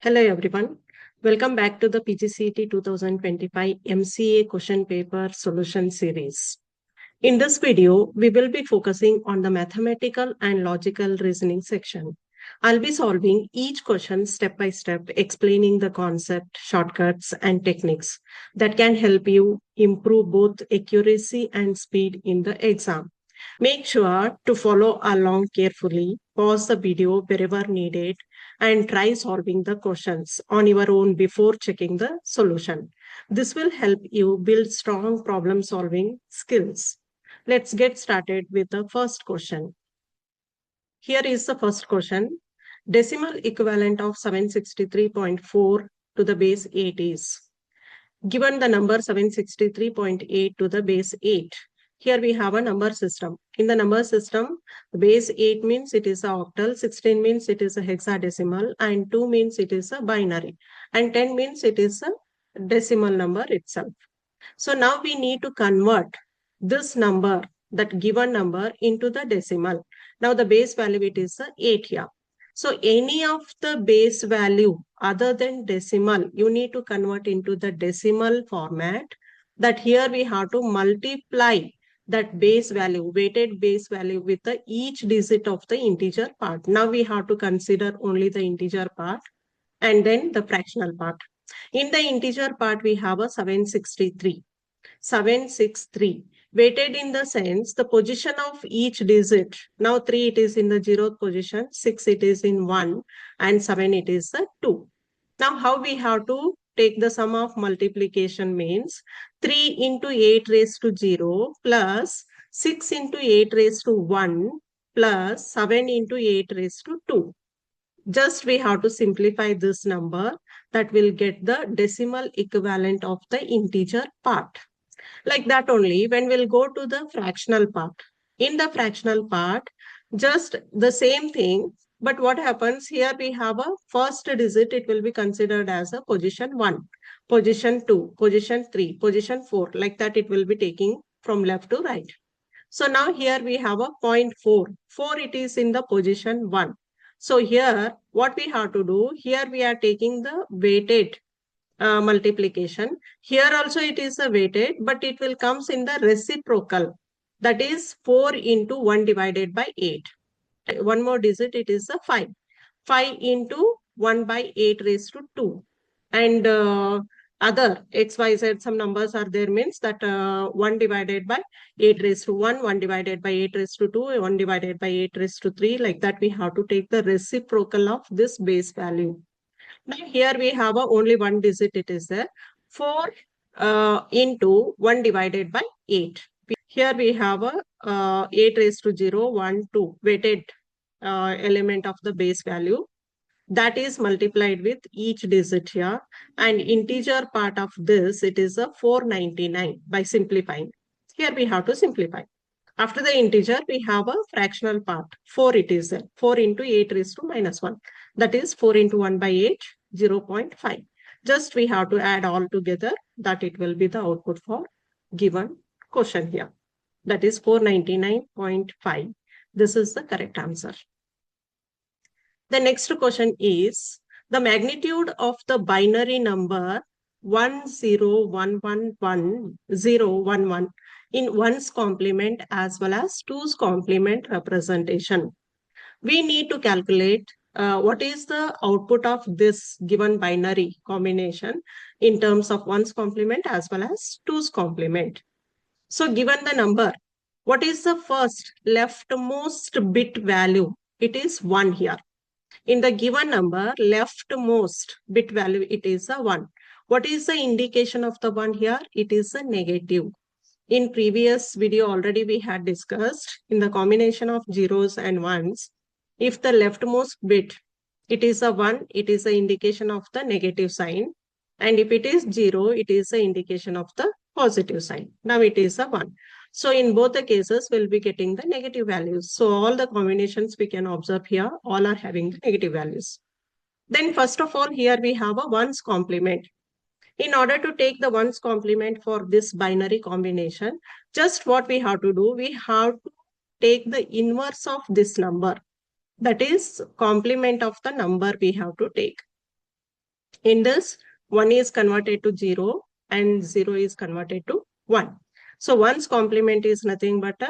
Hello everyone. Welcome back to the PGCET 2025 MCA question paper solution series. In this video, we will be focusing on the mathematical and logical reasoning section. I'll be solving each question step by step, explaining the concept, shortcuts, and techniques that can help you improve both accuracy and speed in the exam. Make sure to follow along carefully, pause the video wherever needed, and try solving the questions on your own before checking the solution. This will help you build strong problem solving skills. Let's get started with the first question. Here is the first question. Decimal equivalent of 763.4 to the base 8 is. Given the number 763.8 to the base 8. Here we have a number system. In the number system, base 8 means it is a octal, 16 means it is a hexadecimal, and 2 means it is a binary, and 10 means it is a decimal number itself. So now we need to convert this number, that given number, into the decimal. Now the base value, it is 8 here. So any of the base value other than decimal, you need to convert into the decimal format. That here we have to multiply that base value, weighted base value, with the each digit of the integer part. Now we have to consider only the integer part and then the fractional part. In the integer part, we have a 763. 763. Weighted in the sense, the position of each digit. Now 3 it is in the 0th position, 6 it is in 1, and 7 it is 2. Now how we have to take the sum of multiplication means 3 into 8 raised to 0 plus 6 into 8 raised to 1 plus 7 into 8 raised to 2. Just we have to simplify this number, that will get the decimal equivalent of the integer part. Like that only, when we'll go to the fractional part. In the fractional part, just the same thing, but what happens here, we have a first digit, it will be considered as a position 1, position 2, position 3, position 4, like that it will be taking from left to right. So now here we have a 0.4, 4 it is in the position 1. So here what we have to do, here we are taking the weighted multiplication. Here also it is a weighted, but it will comes in the reciprocal. That is 4 into 1 divided by 8. One more digit, it is a 5. 5 into 1 by 8 raised to 2. And other XYZ, some numbers are there, means that 1 divided by 8 raised to 1, 1 divided by 8 raised to 2, 1 divided by 8 raised to 3. Like that we have to take the reciprocal of this base value. Now here we have only one digit, it is there. 4 into 1 divided by 8. Here we have a 8 raised to 0, 1, 2 weighted element of the base value. That is multiplied with each digit here. And integer part of this, it is a 499 by simplifying. Here we have to simplify. After the integer, we have a fractional part. 4 it is there. 4 into 8 raised to minus 1. That is 4 into 1 by 8, 0.5. Just we have to add all together, that it will be the output for given question here. That is 499.5. This is the correct answer. The next question is, the magnitude of the binary number 10111011 in 1's complement as well as 2's complement representation. We need to calculate what is the output of this given binary combination in terms of 1's complement as well as 2's complement. So given the number, what is the first leftmost bit value? It is 1 here. In the given number, leftmost bit value, it is a 1. What is the indication of the 1 here? It is a negative. In previous video already we had discussed, in the combination of zeros and 1s, if the leftmost bit, it is a 1, it is an indication of the negative sign. And if it is 0, it is an indication of the positive sign. Now it is a 1. So in both the cases, we'll be getting the negative values. So all the combinations we can observe here, all are having the negative values. Then first of all, here we have a 1's complement. In order to take the 1's complement for this binary combination, just what we have to do, we have to take the inverse of this number. That is complement of the number we have to take. In this, 1 is converted to 0 and 0 is converted to 1. So 1's complement is nothing but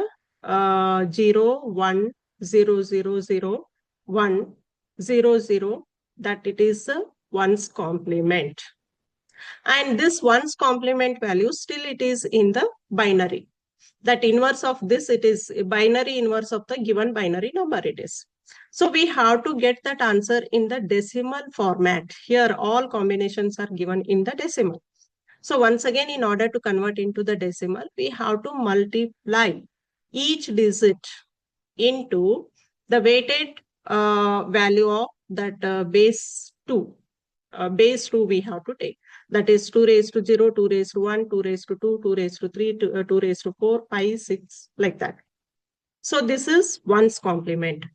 a 0, 1, 0, 0, 0, 1, 0, 0, that it is a 1's complement. And this 1's complement value still it is in the binary. That inverse of this, it is binary inverse of the given binary number it is. So we have to get that answer in the decimal format. Here all combinations are given in the decimal. So once again, in order to convert into the decimal, we have to multiply each digit into the weighted value of that base 2. Base 2 we have to take. That is 2 raised to 0, 2 raised to 1, 2 raised to 2, 2 raised to 3, 2 raised to 4, 5, 6, like that. So this is 1's complement.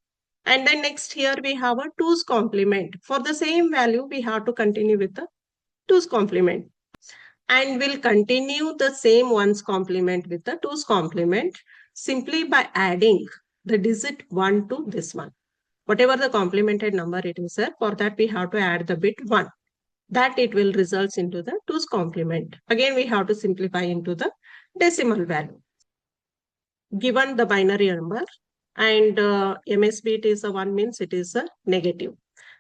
And then next here we have a 2's complement. For the same value, we have to continue with the 2's complement. And we'll continue the same 1's complement with the 2's complement simply by adding the digit 1 to this one. Whatever the complemented number it is there, for that we have to add the bit 1. That it will result into the 2's complement. Again, we have to simplify into the decimal value. Given the binary number and MSB it is a 1 means it is a negative.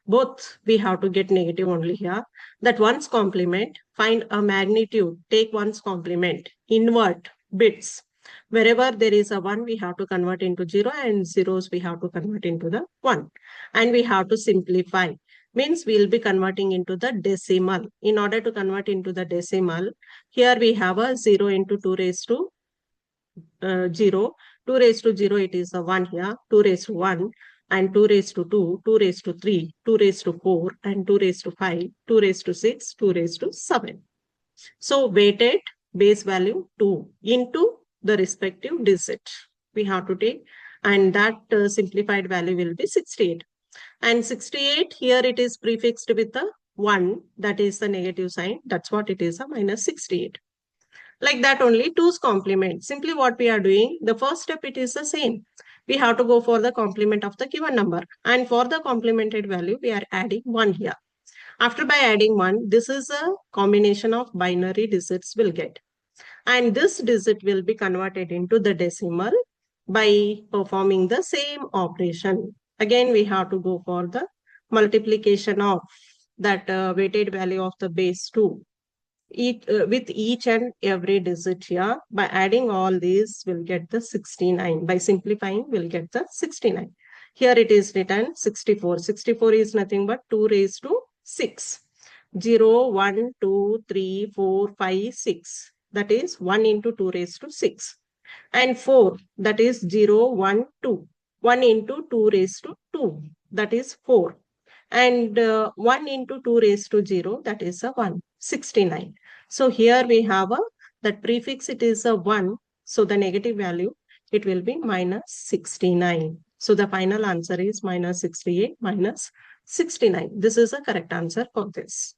Both we have to get negative only here. That 1's complement, find a magnitude, take 1's complement, invert bits. Wherever there is a 1, we have to convert into 0 and zeros we have to convert into the 1. And we have to simplify. Means we will be converting into the decimal. In order to convert into the decimal, here we have a 0 into 2 raised to 0. 2 raised to 0, it is a 1 here. 2 raised to 1 and 2 raised to 2, 2 raised to 3, 2 raised to 4 and 2 raised to 5, 2 raised to 6, 2 raised to 7. So weighted base value 2 into the respective digit we have to take, and that simplified value will be 68. And 68 here it is prefixed with the 1, that is the negative sign. That's what it is, a minus 68. Like that only 2's complement. Simply what we are doing, the first step it is the same. We have to go for the complement of the given number. And for the complemented value, we are adding 1 here. After by adding 1, this is a combination of binary digits will get. And this digit will be converted into the decimal by performing the same operation. Again, we have to go for the multiplication of that weighted value of the base 2. With each and every digit here. By adding all these, we'll get the 69. By simplifying, we'll get the 69. Here it is written 64. 64 is nothing but 2 raised to 6. 0, 1, 2, 3, 4, 5, 6. That is 1 into 2 raised to 6. And 4, that is 0, 1, 2. 1 into 2 raised to 2. That is 4. And 1 into 2 raised to 0, that is a 1. 69. So here we have that prefix, it is a 1. So the negative value, it will be minus 69. So the final answer is minus 68 minus 69. This is a correct answer for this.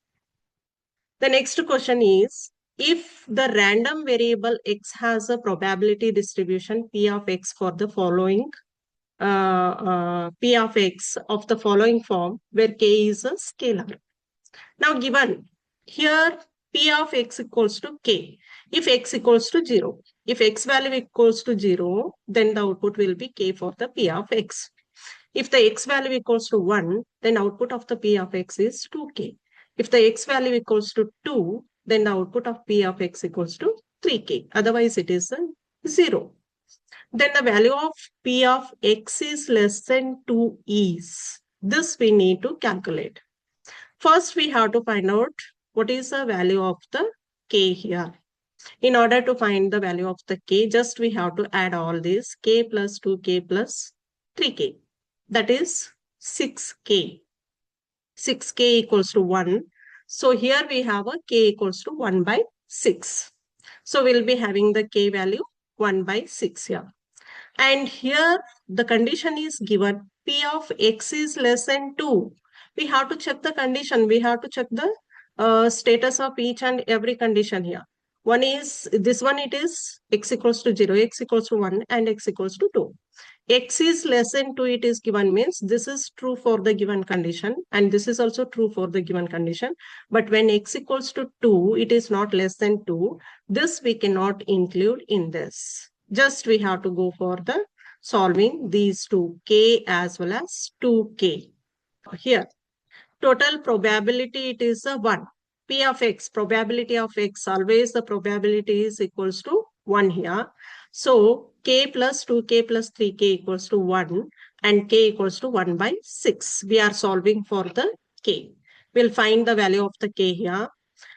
The next question is, if the random variable x has a probability distribution P of x for the following P of x of the following form, where k is a scalar. Now given here P of x equals to k. If x equals to 0, if x value equals to 0, then the output will be k for the P of x. If the x value equals to 1, then output of the P of x is 2k. If the x value equals to 2, then the output of P of x equals to 3k. Otherwise, it is a 0. Then the value of P of x is less than 2 is. This we need to calculate. First, we have to find out what is the value of the k here. In order to find the value of the k, just we have to add all these, k plus 2k plus 3k. That is 6k. 6k equals to 1. So here we have a k equals to 1 by 6. So we'll be having the k value 1 by 6 here. And here the condition is given, P of x is less than 2. We have to check the condition. We have to check the status of each and every condition here. One is, this one it is x equals to 0, x equals to 1 and x equals to 2. X is less than 2, it is given, means this is true for the given condition and this is also true for the given condition. But when X equals to 2, it is not less than 2. This we cannot include in this. Just we have to go for the solving these two, K as well as 2K. Here, total probability, it is a 1. P of X, probability of X, always the probability is equals to 1 here. So K plus 2K plus 3K equals to 1 and K equals to 1 by 6. We are solving for the K. We'll find the value of the K here.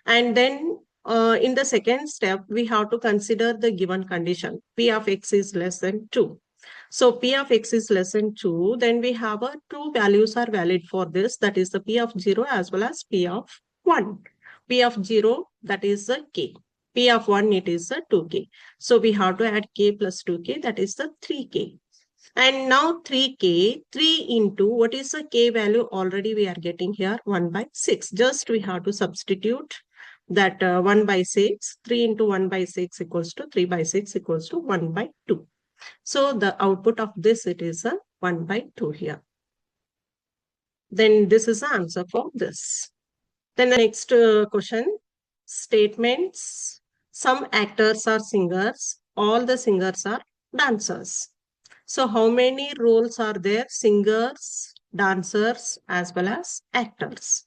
And then in the second step, we have to consider the given condition. P of X is less than 2. So P of X is less than 2, then we have a two values are valid for this, that is the P of 0 as well as P of 1. P of 0, that is the K. P of 1, it is the 2K. So we have to add K plus 2K, that is the 3K. And now 3K, 3 into, what is the K value? Already we are getting here 1 by 6. Just we have to substitute that 1 by 6. 3 into 1 by 6 equals to 3 by 6 equals to 1 by 2. So the output of this, it is a 1 by 2 here. Then this is the answer for this. Then the next question, statements. Some actors are singers. All the singers are dancers. So how many roles are there? Singers, dancers, as well as actors.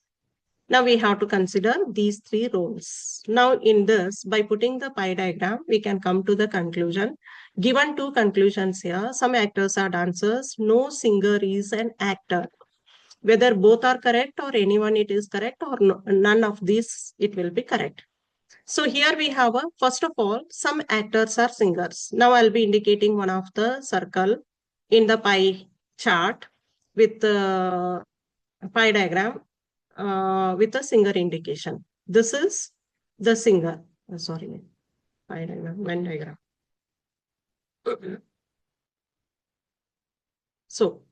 Now we have to consider these three roles. Now in this, by putting the pie diagram, we can come to the conclusion. Given two conclusions here, some actors are dancers, no singer is an actor. Whether both are correct or anyone it is correct or no, none of these, it will be correct. So here we have a, first of all, some actors are singers. Now I'll be indicating one of the circle in the pie chart with the pie diagram with a singer indication. This is the singer. Sorry, pie diagram, Venn diagram. So,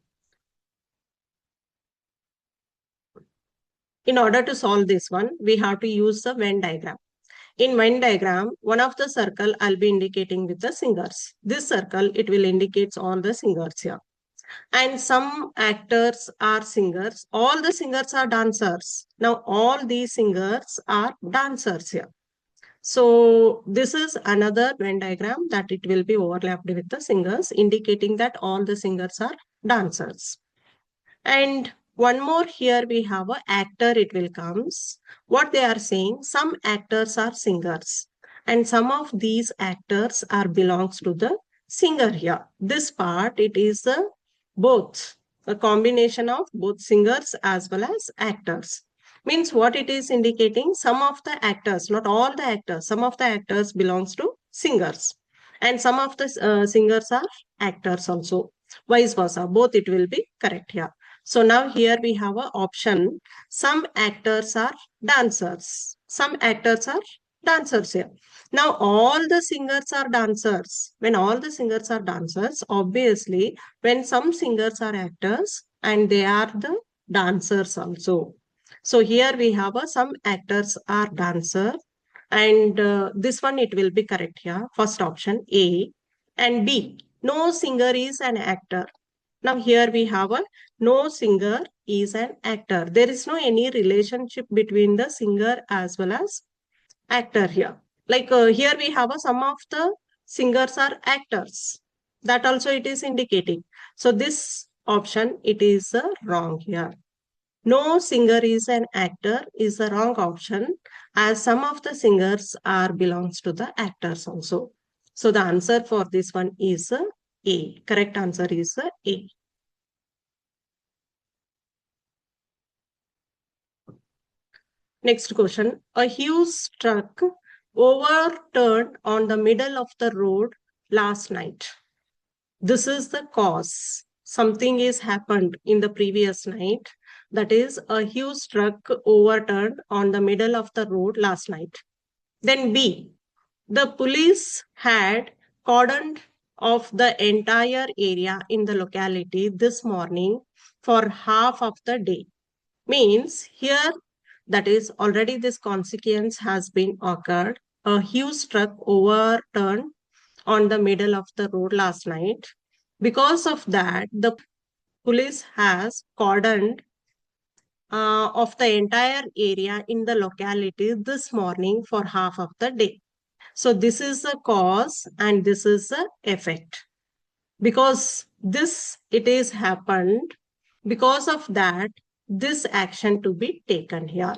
in order to solve this one, we have to use the Venn diagram. In Venn diagram, one of the circle I'll be indicating with the singers. This circle, it will indicate all the singers here. And some actors are singers. All the singers are dancers. Now, all these singers are dancers here. So, this is another Venn diagram that it will be overlapped with the singers, indicating that all the singers are dancers. And one more here we have a actor, it will comes. What they are saying, some actors are singers. And some of these actors are belongs to the singer here. This part, it is the both, a combination of both singers as well as actors. Means what it is indicating, some of the actors, not all the actors, some of the actors belongs to singers. And some of the singers are actors also. Vice versa, both it will be correct here. So now here we have an option. Some actors are dancers. Some actors are dancers here. Now all the singers are dancers. When all the singers are dancers, obviously when some singers are actors and they are the dancers also. So here we have some actors are dancer and this one it will be correct here. First option A and B. No singer is an actor. Now here we have a no singer is an actor. There is no any relationship between the singer as well as actor here. Like here we have a some of the singers are actors. That also it is indicating. So this option it is wrong here. No singer is an actor is the wrong option as some of the singers are belongs to the actors also. So the answer for this one is A. Correct answer is A. Next question. A huge truck overturned on the middle of the road last night. This is the cause. Something is happened in the previous night. That is, a huge truck overturned on the middle of the road last night. Then B. The police had cordoned off the entire area in the locality this morning for half of the day. Means here, that is already this consequence has been occurred. A huge truck overturned on the middle of the road last night. Because of that, the police has cordoned of the entire area in the locality this morning for half of the day. So this is the cause and this is the effect. Because this it is happened, because of that, this action to be taken here.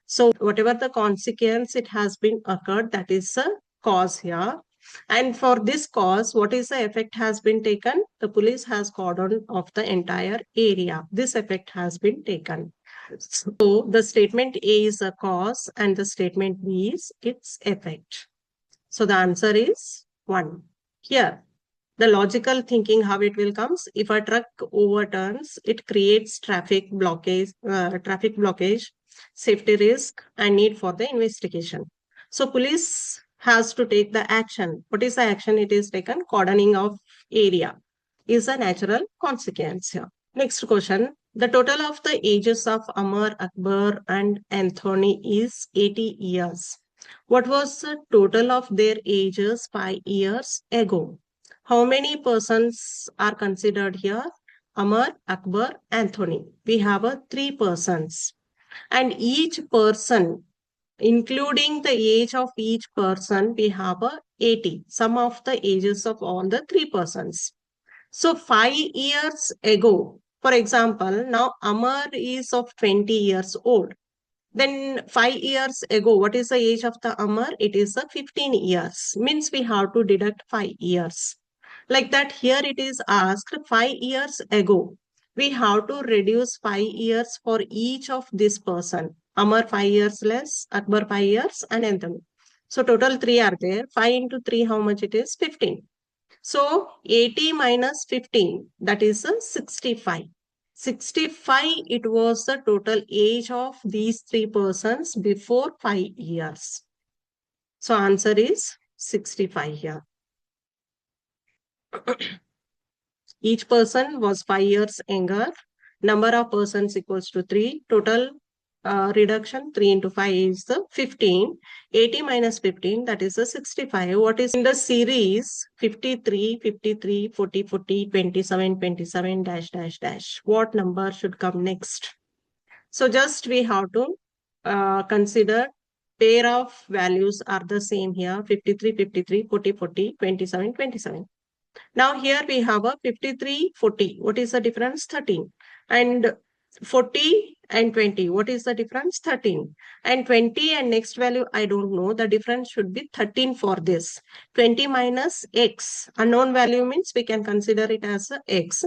So whatever the consequence it has been occurred, that is the cause here. And for this cause, what is the effect has been taken? The police has cordoned off the entire area. This effect has been taken. So the statement A is a cause and the statement B is its effect. So the answer is 1. Here, the logical thinking, how it will comes, if a truck overturns, it creates traffic blockage, safety risk, and need for the investigation. So police has to take the action. What is the action it is taken? Cordoning of area is a natural consequence here. Next question. The total of the ages of Amar, Akbar, and Anthony is 80 years. What was the total of their ages 5 years ago? How many persons are considered here? Amar, Akbar, Anthony. We have 3 persons. And each person, including the age of each person, we have 80. Sum of the ages of all the 3 persons. So 5 years ago, for example, now Amar is of 20 years old. Then 5 years ago, what is the age of the Amar? It is 15 years. Means we have to deduct 5 years. Like that, here it is asked 5 years ago. We have to reduce 5 years for each of this person. Amar 5 years less, Akbar 5 years, and Anthony. So total 3 are there. 5 into 3, how much it is? 15. So 80 minus 15, that is 65. 65, it was the total age of these 3 persons before 5 years. So answer is 65 here. Each person was 5 years younger. Number of persons equals to 3. Total reduction 3 into 5 is the 15. 80 minus 15, that is the 65. What is in the series 53, 53, 40, 40, 27, 27, dash, dash, dash. What number should come next? So just we have to consider pair of values are the same here. 53, 53, 40, 40, 27, 27. Now here we have a 53, 40. What is the difference? 13. And 40 and 20. What is the difference? 13. And 20 and next value, I don't know. The difference should be 13 for this. 20 minus x. Unknown value means we can consider it as a x.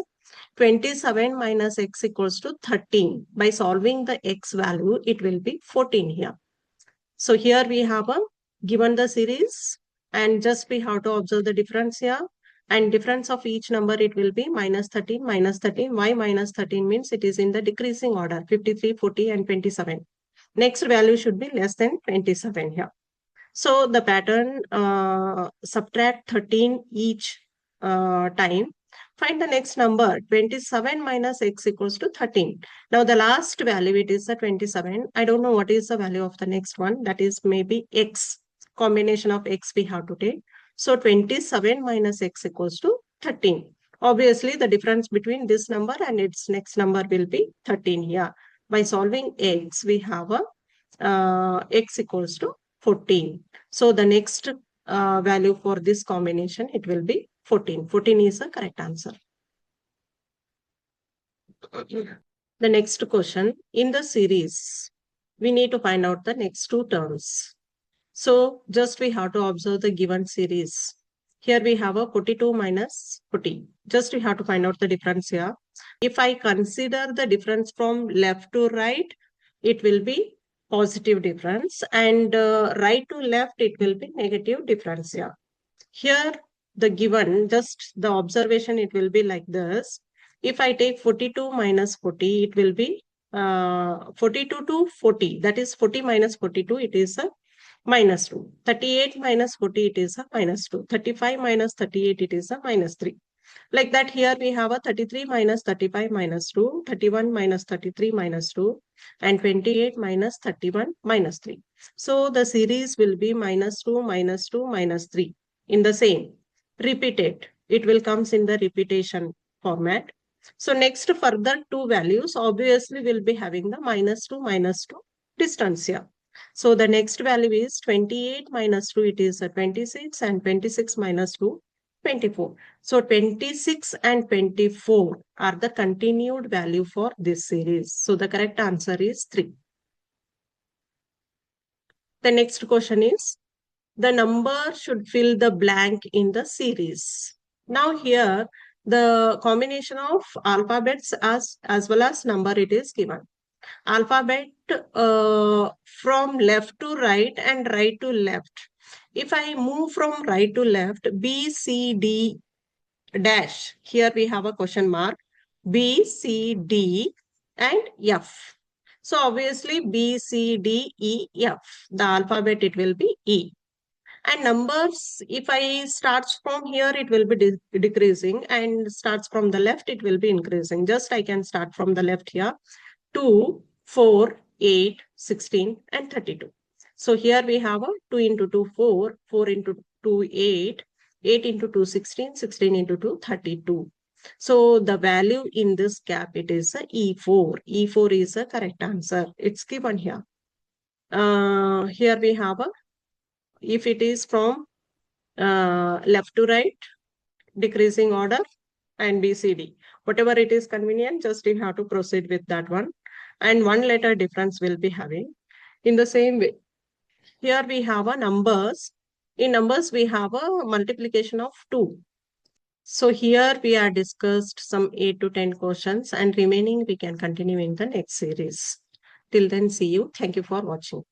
27 minus x equals to 13. By solving the x value, it will be 14 here. So here we have a given the series and just we have to observe the difference here. And difference of each number, it will be minus 13, minus 13. Why minus 13 means it is in the decreasing order, 53, 40, and 27. Next value should be less than 27 here. So the pattern, subtract 13 each time. Find the next number, 27 minus x equals to 13. Now the last value, it is the 27. I don't know what is the value of the next one. That is maybe x. Combination of x we have to take. So 27 minus x equals to 13. Obviously, the difference between this number and its next number will be 13 here. By solving x, we have a x equals to 14. So the next value for this combination, it will be 14. 14 is the correct answer. The next question, in the series, we need to find out the next 2 terms. So just we have to observe the given series. Here we have a 42 minus 40. Just we have to find out the difference here. If I consider the difference from left to right, it will be positive difference, and right to left, it will be negative difference here. Here, the given, just the observation, it will be like this. If I take 42 minus 40, it will be 42 to 40. That is 40 minus 42, it is a minus 2. 38 minus 40, it is a minus 2. 35 minus 38, it is a minus 3. Like that, here we have a 33 minus 35 minus 2, 31 minus 33 minus 2, and 28 minus 31 minus 3. So the series will be minus 2, minus 2, minus 3 in the same. Repeat it. it will comes in the repetition format. So next further two values obviously will be having the minus 2 distance here. So the next value is 28 minus 2, it is 26, and 26 minus 2, 24. So 26 and 24 are the continued value for this series. So the correct answer is 3. The next question is, the number should fill the blank in the series. Now here, the combination of alphabets as well as number it is given. Alphabet from left to right and right to left. If I move from right to left, B, C, D dash. Here we have a question mark. B, C, D and F. So obviously B, C, D, E, F. The alphabet it will be E. And numbers, if I starts from here, it will be decreasing, and starts from the left, it will be increasing. Just I can start from the left here. 2, 4, 8, 16 and 32. So here we have a 2 into 2, 4, 4 into 2, 8, 8 into 2, 16, 16 into 2, 32. So the value in this gap, it is a E4. E4 is a correct answer. It's given here. Here we have a, if it is from left to right, decreasing order, and BCD. Whatever it is convenient, just you have to proceed with that one. And one letter difference will be having. In the same way, here we have a numbers. In numbers, we have a multiplication of 2. So here we are discussed some 8 to 10 questions, and remaining we can continue in the next series. Till then, see you. Thank you for watching.